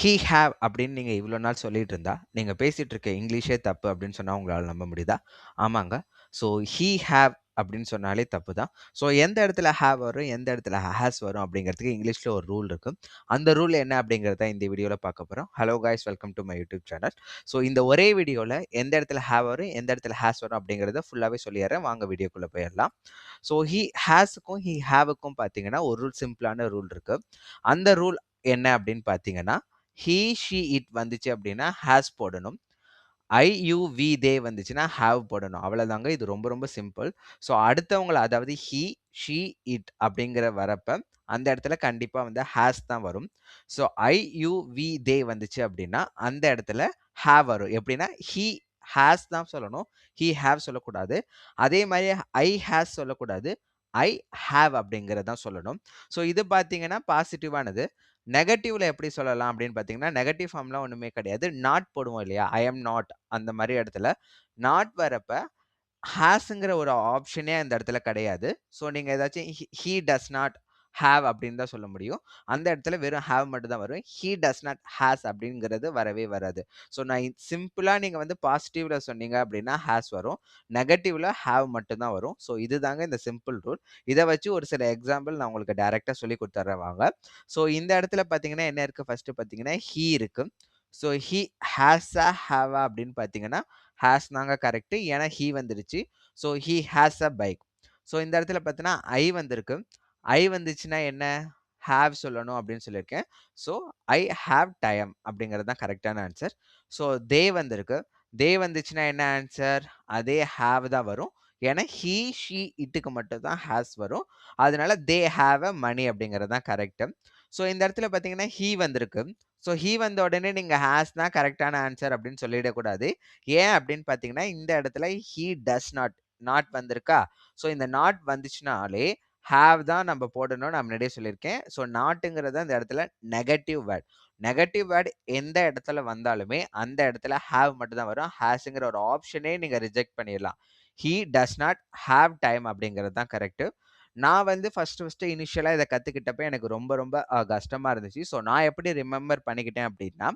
He have அப்படின்னு நீங்க இவ்வளோ நாள் சொல்லிட்டு இருந்தா, நீங்க பேசிட்டு இருக்க இங்கிலீஷே தப்பு அப்படின்னு சொன்னா உங்களால நம்ப முடியுதா? ஆமாங்க. ஸோ ஹி ஹேவ் அப்படின்னு சொன்னாலே தப்பு தான். ஸோ எந்த இடத்துல ஹேவ் வரும், எந்த இடத்துல ஹேஸ் வரும் அப்படிங்கிறதுக்கு இங்கிலீஷ்ல ஒரு ரூல் இருக்கு. அந்த ரூல் என்ன அப்படிங்கிறத இந்த வீடியோல பார்க்க போறோம். Hello guys, welcome to my YouTube channel. So இந்த ஒரே வீடியோல எந்த இடத்துல ஹேவ் வரும், எந்த இடத்துல ஹேஸ் வரும் அப்படிங்கிறத ஃபுல்லாவே சொல்லிடுறேன். வாங்க வீடியோக்குள்ள போயிடலாம். ஸோ ஹி ஹேஸுக்கும் ஹி ஹேவுக்கும் பார்த்தீங்கன்னா ஒரு ரூல், சிம்பிளான ரூல் இருக்கு. அந்த ரூல் என்ன அப்படின்னு பார்த்தீங்கன்னா, ஹி, ஷி, இட் வந்துச்சு அப்படின்னா ஹேஸ் போடணும். ஐ, யூ, வி, தே வந்துச்சுன்னா ஹேவ் போடணும். அவ்வளோதாங்க. இது ரொம்ப ரொம்ப சிம்பிள். ஸோ அடுத்தவங்கள அதாவது ஹி, ஷி, இட் அப்படிங்கிற வரப்ப அந்த இடத்துல கண்டிப்பா வந்து ஹேஸ் தான் வரும். ஸோ ஐ, யூ, வி, தே வந்துச்சு அப்படின்னா அந்த இடத்துல ஹேவ் வரும். எப்படின்னா ஹி ஹேஸ் தான் சொல்லணும். ஹி ஹேவ் சொல்லக்கூடாது. அதே மாதிரி ஐ ஹேஸ் சொல்லக்கூடாது. ஐ ஹேவ் அப்படிங்கிறது தான் சொல்லணும். ஸோ இது பார்த்தீங்கன்னா பாசிட்டிவானது. நெகட்டிவ்ல எப்படி சொல்லலாம் அப்படின்னு பார்த்தீங்கன்னா, நெகட்டிவ் ஃபார்ம்லாம் ஒண்ணுமே கிடையாது. நாட் போடுவோம் இல்லையா? ஐ அம் நாட் அந்த மாரி இடத்துல, நாட் வரப்ப ஹேஸ்ங்கிற ஒரு ஆப்ஷனே அந்த இடத்துல கிடையாது. ஸோ நீங்க ஏதாச்சும் ஹி டஸ் நாட் ஹேவ் அப்படின்னு தான் சொல்ல முடியும். அந்த இடத்துல வெறும் ஹேவ் மட்டும் தான் வரும். ஹி டஸ் நாட் ஹேஸ் அப்படிங்கிறது வரவே வராது. ஸோ நான் சிம்பிளா நீங்க வந்து பாசிட்டிவ்ல சொன்னீங்க அப்படின்னா ஹேஸ் வரும். நெகட்டிவ்ல ஹேவ் மட்டும் தான் வரும். ஸோ இதுதாங்க இந்த சிம்பிள் ரூல். இத வச்சு ஒரு சில எக்ஸாம்பிள் நான் உங்களுக்கு டைரக்ட்டா சொல்லிக் குடுத்துர்றேன் வாங்க. ஸோ இந்த இடத்துல பார்த்தீங்கன்னா என்ன இருக்கு? ஃபர்ஸ்ட் பார்த்தீங்கன்னா ஹி இருக்கு. ஸோ ஹி ஹேஸா, ஹேவா அப்படின்னு பார்த்தீங்கன்னா, ஹேஸ் தாங்க கரெக்ட். ஏன்னா ஹி வந்துருச்சு. So he has a bike. So இந்த இடத்துல பார்த்தீங்கன்னா ஐ வந்திருக்கு. ஐ வந்துச்சுன்னா என்ன? ஹேவ் சொல்லணும் அப்படின்னு சொல்லியிருக்கேன். ஸோ ஐ ஹேவ் டைம் அப்படிங்கிறது தான் கரெக்ட்டான ஆன்சர். ஸோ தே வந்திருக்கு. தே வந்துச்சுன்னா என்ன ஆன்சர்? அதே ஹேவ் தான் வரும். ஏன்னா ஹி, ஷி, இட்டுக்கு மட்டும் தான் ஹேஸ் வரும். அதனால தே ஹேவ் அ மணி அப்படிங்கிறது தான் கரெக்ட். ஸோ இந்த இடத்துல பார்த்தீங்கன்னா ஹி வந்திருக்கு. ஸோ ஹி வந்த உடனே நீங்க ஹேஸ் தான் கரெக்ட்டான ஆன்சர் அப்படின்னு சொல்லிடக்கூடாது. ஏன் அப்படின்னு பார்த்தீங்கன்னா, இந்த இடத்துல ஹி டஸ் நாட், நாட் வந்திருக்கா? ஸோ இந்த நாட் வந்துச்சுனாலே ஹேவ் தான் நம்ம போடணும்னு நான் முன்னாடியே சொல்லியிருக்கேன். ஸோ நாட்டுங்கிறது அந்த இடத்துல நெகட்டிவ் வேர்ட். நெகட்டிவ் வேர்ட் எந்த இடத்துல வந்தாலுமே அந்த இடத்துல ஹேவ் மட்டும் தான் வரும். ஹேஸ்ங்கிற ஒரு ஆப்ஷனே நீங்க ரிஜெக்ட் பண்ணிடலாம். He does not have time அப்படிங்கிறது தான் கரெக்ட். நான் வந்து ஃபர்ஸ்ட் இனிஷியலா இத கத்துக்கிட்டப்ப எனக்கு ரொம்ப ரொம்ப கஷ்டமா இருந்துச்சு. ஸோ நான் எப்படி ரிமெம்பர் பண்ணிக்கிட்டேன் அப்படின்னா,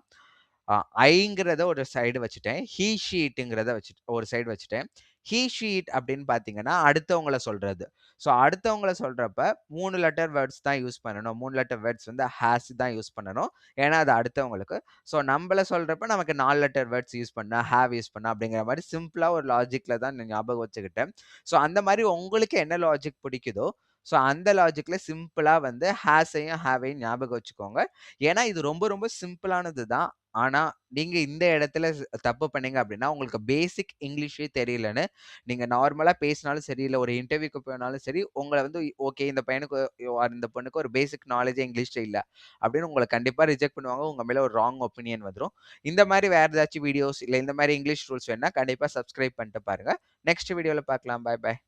அ ஐங்கிறத ஒரு சைடு வச்சுட்டேன். ஹி, ஷி, இட்ங்கிறத ஒரு சைடு வச்சுட்டேன். ஹி, ஷி, இட் அப்படின்னு பார்த்தீங்கன்னா, அடுத்தவங்கள சொல்றது. ஸோ அடுத்தவங்கள சொல்றப்ப 3 லெட்டர் வேர்ட்ஸ் தான் யூஸ் பண்ணணும். 3 லெட்டர் வேர்ட்ஸ் வந்து ஹேஸ் தான் யூஸ் பண்ணணும். ஏன்னா அது அடுத்தவங்களுக்கு. ஸோ நம்பள சொல்றப்ப நமக்கு 4 லெட்டர் வேர்ட்ஸ் யூஸ் பண்ணா, ஹேவ் யூஸ் பண்ணா அப்படிங்கிற மாரி சிம்பிளா ஒரு லாஜிக்ல தான் நான் ஞாபகம் வச்சுக்கிட்டேன். ஸோ அந்த மாரி உங்களுக்கு என்ன லாஜிக் பிடிக்குதோ, ஸோ அந்த லாஜிக்ல சிம்பிளா வந்து ஹேஸையும், ஹேவையும் ஞாபகம் வச்சுக்கோங்க. ஏன்னா இது ரொம்ப ரொம்ப சிம்பிளானது தான். ஆனா, நீங்க இந்த இடத்துல தப்பு பண்ணீங்க அப்படின்னா, உங்களுக்கு பேசிக் இங்கிலீஷே தெரியலன்னு, நீங்க நார்மலா பேசினாலும் சரி, இல்ல ஒரு இன்டர்வியூக்கு போனாலும் சரி, உங்கள வந்து ஓகே இந்த பையனுக்கு இந்த பொண்ணுக்கு ஒரு பேசிக் நாலேட்ஜே இங்கிலீஷ்ல இல்ல. அப்படின்னு உங்கள கண்டிப்பா ரிஜெக்ட் பண்ணுவாங்க. உங்க மேல ஒரு ராங் ஒப்பீனியன் வந்துரும். இந்த மாரி வேற ஏதாச்சும் வீடியோஸ், இல்ல இந்த மாரி இங்கிலீஷ் ரூல்ஸ் வேணும்னா கண்டிப்பா சப்ஸ்கிரைப் பண்ணிட்டு பாருங்க. நெக்ஸ்ட் வீடியோல பார்க்கலாம். பாய் பாய்.